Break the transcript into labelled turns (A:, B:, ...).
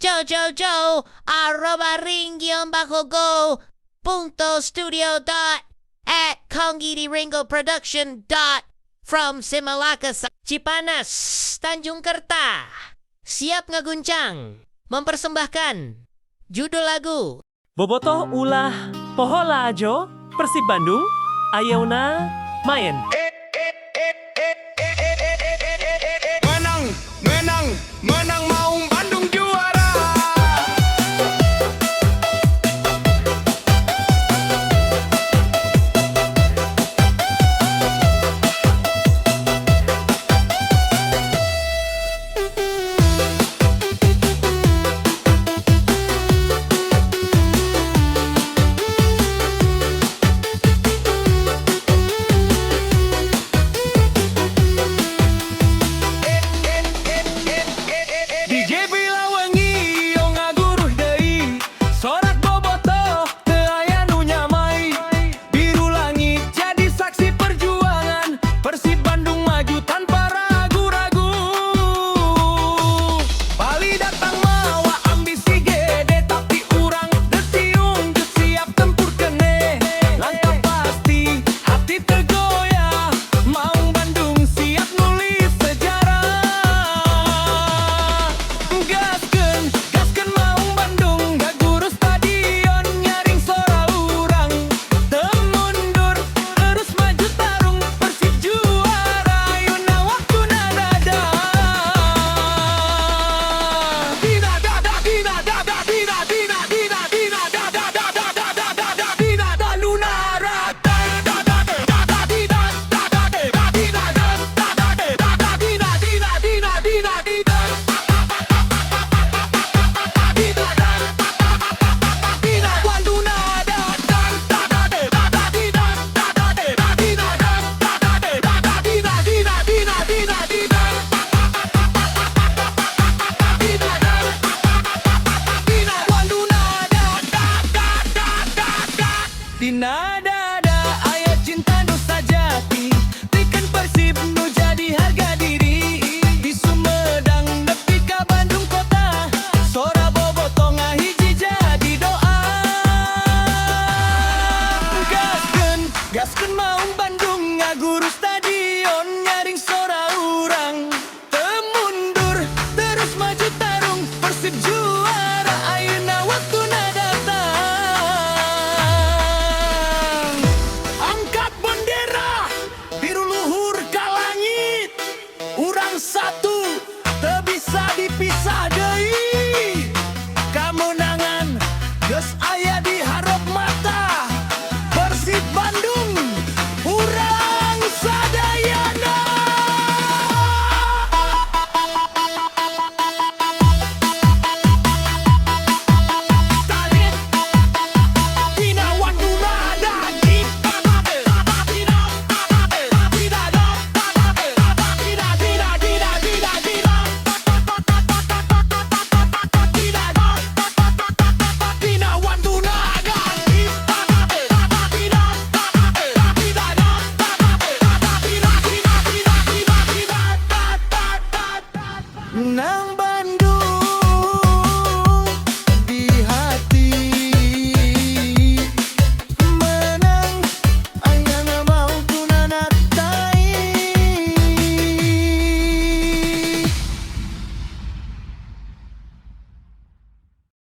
A: Jojojo @ring_go .studio @konggidiringo production from Simalaka Cipanas Tanjung Kerta siap ngaguncang mempersembahkan judul lagu
B: Bobotoh ulah pohola ajo Persib Bandung ayeuna main
C: menang Maung Bandung juara. DJ Bila wengi yo ngaguruh deui sorak bobotoh teu aya nu nyamai biru langit jadi saksi perjuangan Persib Bandung maju tanpa ragu-ragu Bali datang mawa ambisi gede tapi urang teu siung teu siap tempur keneh langkah pasti hati teu goyah Maung Bandung siap nulis sejarah gaskeun Maung Bandung gaguru stadion nyaring sora urang teu mundur terus maju tarung Persib juara ayeuna waktuna dadah dina dadah dina dadah dina dina dina dina dadah dadah dadah dadah dina dalunara dadah dadah dadah dina dadah dadah dina dadah dadah dina dina dina dina dina Dina